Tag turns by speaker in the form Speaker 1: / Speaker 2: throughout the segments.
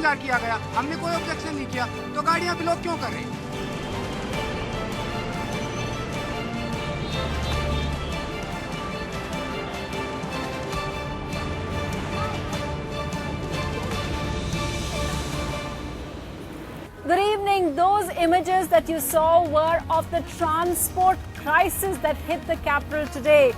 Speaker 1: इंतजार किया गया, हमने कोई ऑब्जेक्शन नहीं किया, तो गाड़ियां ब्लॉक क्यों कर रही?
Speaker 2: Good evening. Those images that you saw were of the transport crisis that hit the capital today.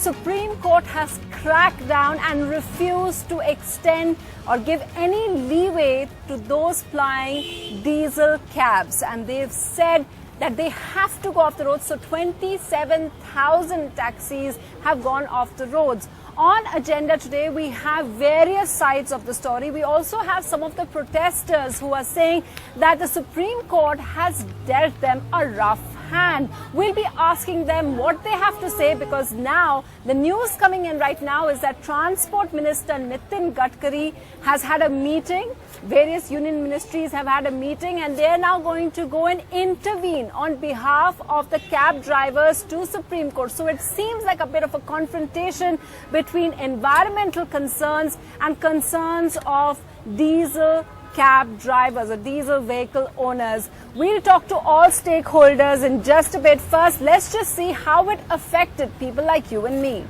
Speaker 2: Supreme Court has cracked down and refused to extend or give any leeway to those plying diesel cabs. And they've said that they have to go off the roads. So 27,000 taxis have gone off the roads. On agenda today, we have various sides of the story. We also have some of the protesters who are saying that the Supreme Court has dealt them a rough hand. We'll be asking them what they have to say, because now the news coming in right now is that Transport Minister Nitin Gadkari has had a meeting. Various union ministries have had a meeting, and they're now going to go and intervene on behalf of the cab drivers to Supreme Court. So it seems like a bit of a confrontation between environmental concerns and concerns of diesel cab drivers or diesel vehicle owners. We'll talk to all stakeholders in just a bit. First, let's just see how it affected people like you and me.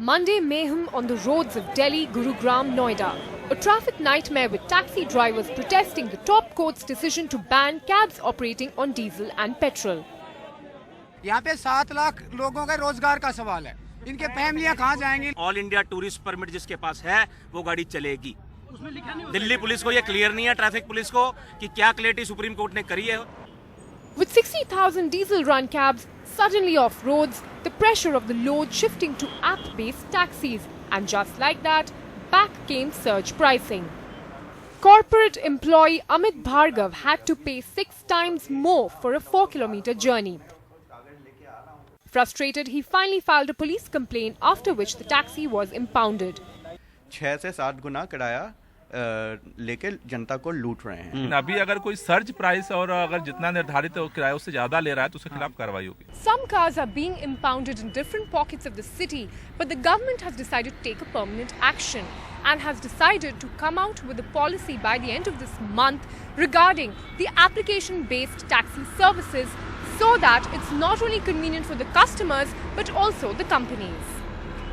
Speaker 3: Monday mayhem on the roads of Delhi, Gurugram, Noida. A traffic nightmare with taxi drivers protesting the top court's decision to ban cabs operating on diesel and petrol.
Speaker 1: यहाँ पे 7 लाख लोगों का रोजगार का सवाल है, इनके फैमिलियां कहाँ जाएंगी?
Speaker 4: ऑल इंडिया टूरिस्ट परमिट जिसके पास है वो गाड़ी चलेगी। दिल्ली पुलिस को ये क्लियर नहीं है, ट्रैफिक पुलिस को, कि क्या क्लैरिटी सुप्रीम कोर्ट ने करी है।
Speaker 3: With 60,000 diesel-run cabs suddenly off roads, the pressure of the load shifting to app-based taxis, and just like that, back came surge pricing. Corporate employee Amit Bhargav had to pay 6 times more for a 4-kilometer journey. Frustrated, he finally filed a police complaint, after which the taxi was impounded.
Speaker 5: 6 से 7 गुना किराया लेके जनता को लूट रहे हैं।
Speaker 6: अभी अगर कोई सर्च प्राइस और अगर जितना निर्धारित किराया उससे ज्यादा ले रहा है तो उसके खिलाफ कार्रवाई होगी।
Speaker 3: Some cars are being impounded in different pockets of the city, but the government has decided to take a permanent action and has decided to come out with a policy by the end of this month regarding the application-based taxi services, so that it's not only convenient for the customers but also the companies.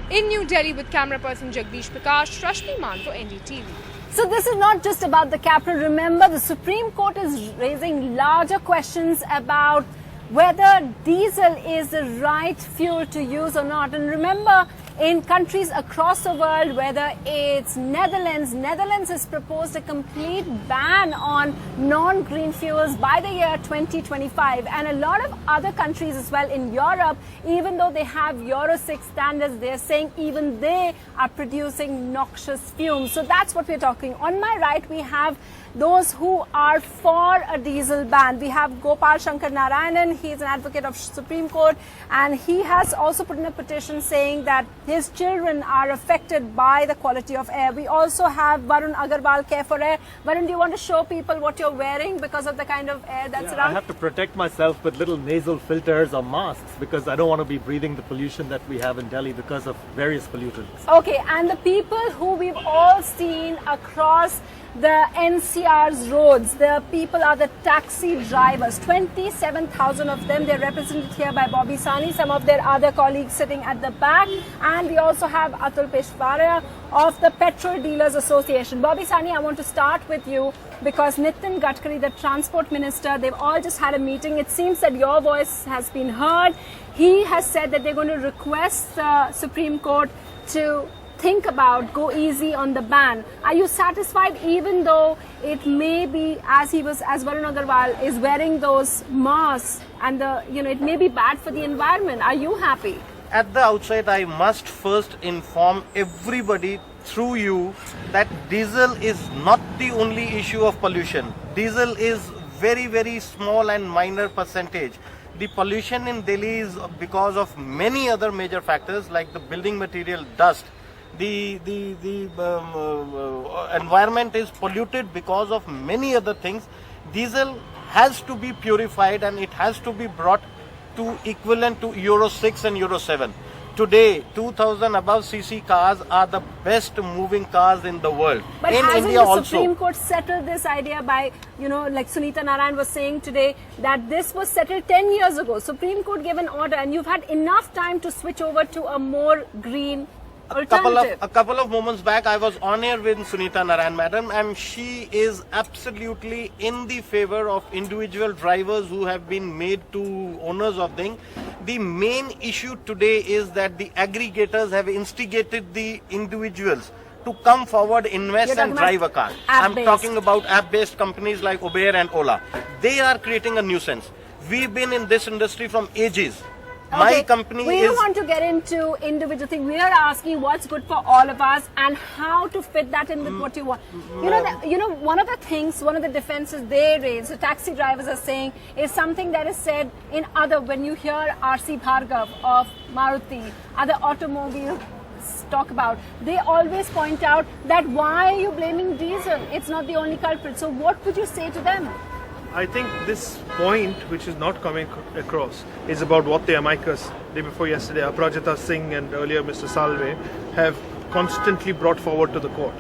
Speaker 3: In New Delhi with camera person Jagdish Prakash, Rashmi Man for NDTV.
Speaker 2: So this is not just about the capital. Remember, the Supreme Court is raising larger questions about whether diesel is the right fuel to use or not. And remember, in countries across the world, whether it's Netherlands has proposed a complete ban on non-green fuels by the year 2025. And a lot of other countries as well in Europe, even though they have Euro 6 standards, they're saying even they are producing noxious fumes. So that's what we're talking. On my right, we have those who are for a diesel ban. We have Gopal Shankar Narayanan. He's an advocate of Supreme Court, and he has also put in a petition saying that his children are affected by the quality of air. We also have Varun Agarwal, Care for Air. Varun, do you want to show people what you're wearing because of the kind of air that's around?
Speaker 7: I have to protect myself with little nasal filters or masks because I don't want to be breathing the pollution that we have in Delhi because of various pollutants.
Speaker 2: Okay, and the people who we've all seen across the NCR's roads, the people are the taxi drivers. 27,000 of them. They're represented here by Bobby Sani, some of their other colleagues sitting at the back. And we also have Atul Peshwaria of the Petrol Dealers Association. Bobby Sani, I want to start with you because Nitin Gadkari, the Transport Minister, they've all just had a meeting. It seems that your voice has been heard. He has said that they're going to request the Supreme Court to think about, go easy on the ban. Are you satisfied, even though it may be, as Varun Agarwal is wearing those masks, and it may be bad for the environment? Are you happy?
Speaker 8: At the outset, I must first inform everybody through you that diesel is not the only issue of pollution. Diesel is very, very small and minor percentage. The pollution in Delhi is because of many other major factors like the building material dust. The environment is polluted because of many other things. Diesel has to be purified and it has to be brought to equivalent to Euro 6 and Euro 7. today 2000 above cc cars are the best moving cars in the world.
Speaker 2: But
Speaker 8: in
Speaker 2: hasn't
Speaker 8: India
Speaker 2: the
Speaker 8: also.
Speaker 2: Supreme Court settled this idea by, like Sunita Narayan was saying today, that this was settled 10 years ago. Supreme Court gave an order and you've had enough time to switch over to a more green alternative.
Speaker 8: A couple of moments back, I was on air with Sunita Narayan, madam, and she is absolutely in the favor of individual drivers who have been made to owners of things. The main issue today is that the aggregators have instigated the individuals to come forward, invest and drive a car. I'm talking about app-based companies like Uber and Ola. They are creating a nuisance. We've been in this industry from ages. My company
Speaker 2: we don't want to get into individual things. We are asking what's good for all of us and how to fit that in with what you want. One of the things, one of the defenses they raise, the taxi drivers are saying, is something that is said in other, when you hear R.C. Bhargav of Maruti, other automobiles talk about, they always point out that why are you blaming diesel? It's not the only culprit. So what would you say to them?
Speaker 9: I think this point, which is not coming across, is about what the amicus, day before yesterday, Aparajita Singh and earlier Mr. Salve, have constantly brought forward to the court.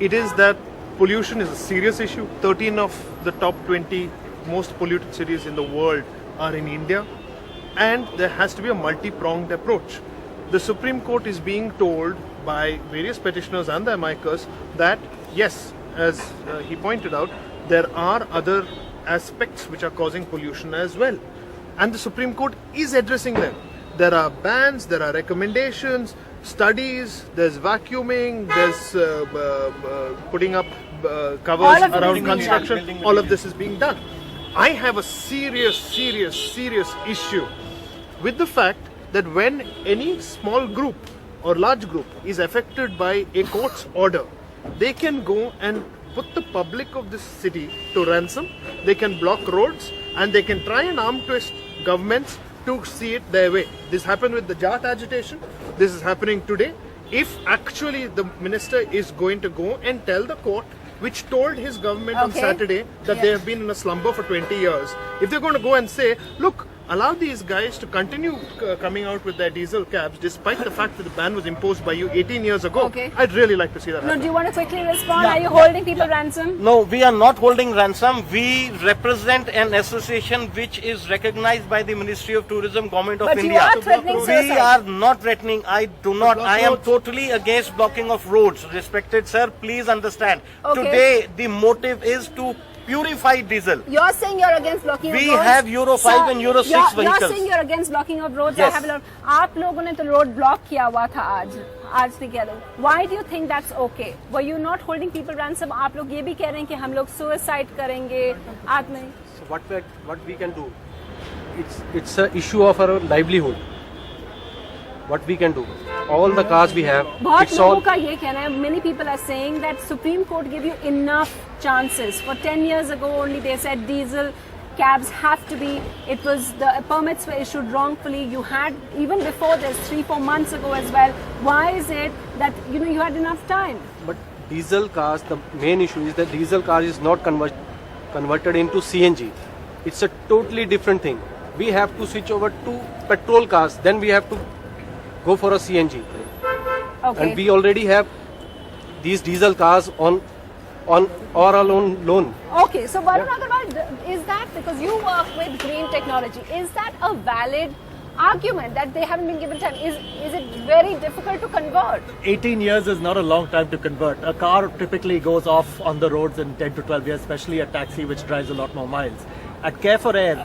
Speaker 9: It is that pollution is a serious issue. 13 of the top 20 most polluted cities in the world are in India, and there has to be a multi-pronged approach. The Supreme Court is being told by various petitioners and the amicus that, yes, as he pointed out, there are other aspects which are causing pollution as well. And the Supreme Court is addressing them. There are bans, there are recommendations, studies, there's vacuuming, there's putting up covers around construction. All of this is being done. I have a serious issue with the fact that when any small group or large group is affected by a court's order, they can go and put the public of this city to ransom, they can block roads, and they can try and arm twist governments to see it their way. This happened with the Jat agitation, this is happening today. If actually the minister is going to go and tell the court, which told his government on Saturday that they have been in a slumber for 20 years, if they're going to go and say, look, allow these guys to continue coming out with their diesel cabs despite the fact that the ban was imposed by you 18 years ago. I'd really like to see that happen.
Speaker 2: Do you want to quickly respond? Are you holding people ransom?
Speaker 8: No, we are not holding ransom. We represent an association which is recognized by the Ministry of Tourism, Government of India.
Speaker 2: But you are threatening suicide.
Speaker 8: We are not threatening. I do not. I am totally against blocking of roads. Respected sir, please understand. Today, the motive is to purify diesel.
Speaker 2: You're saying you're against blocking of roads.
Speaker 8: We have Euro 5 and Euro 6 vehicles.
Speaker 2: You're saying you're against blocking of roads.
Speaker 8: Yes.
Speaker 2: I have a lot. आप लोगों ने तो road block किया हुआ था आज भी कह लो. Why do you think that's okay? Were you not holding people ransom? आप लोग ये भी कह रहे हैं कि हम लोग suicide करेंगे.
Speaker 10: So what we can do? It's an issue of our livelihood. What we can do? All the cars we have.
Speaker 2: बहुत लोगों का ये कहना है. Many people are saying that Supreme Court gave you enough chances. For 10 years ago only they said diesel cabs have to be, it was, the permits were issued wrongfully. You had, even before this, 3-4 months ago as well. Why is it that you had enough time?
Speaker 10: But diesel cars, the main issue is that diesel car is not converted into CNG. It's a totally different thing. We have to switch over to petrol cars, then we have to go for a CNG. And we already have these diesel cars on our own loan.
Speaker 2: Okay, so Varun Agarwal, is that because you work with green technology, is that a valid argument that they haven't been given time? Is it very difficult to convert?
Speaker 7: 18 years is not a long time to convert. A car typically goes off on the roads in 10 to 12 years, especially a taxi which drives a lot more miles. At Care for Air,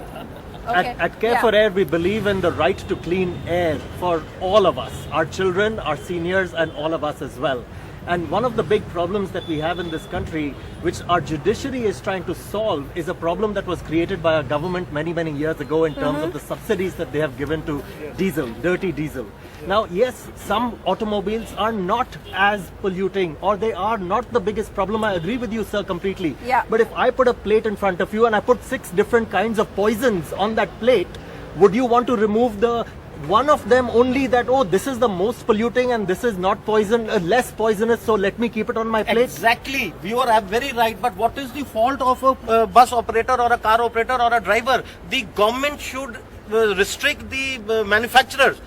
Speaker 7: at Care for Air, we believe in the right to clean air for all of us, our children, our seniors, and all of us as well. And one of the big problems that we have in this country, which our judiciary is trying to solve, is a problem that was created by our government many years ago in terms of the subsidies that they have given to diesel, dirty diesel. Now, yes, some automobiles are not as polluting, or they are not the biggest problem. I agree with you, sir, completely. But if I put a plate in front of you and I put 6 different kinds of poisons on that plate, would you want to remove the one of them only, that, oh, this is the most polluting and this is not less poisonous, so let me keep it on my plate?
Speaker 8: Exactly. You are very right. But what is the fault of a bus operator or a car operator or a driver? The government should restrict the manufacturers.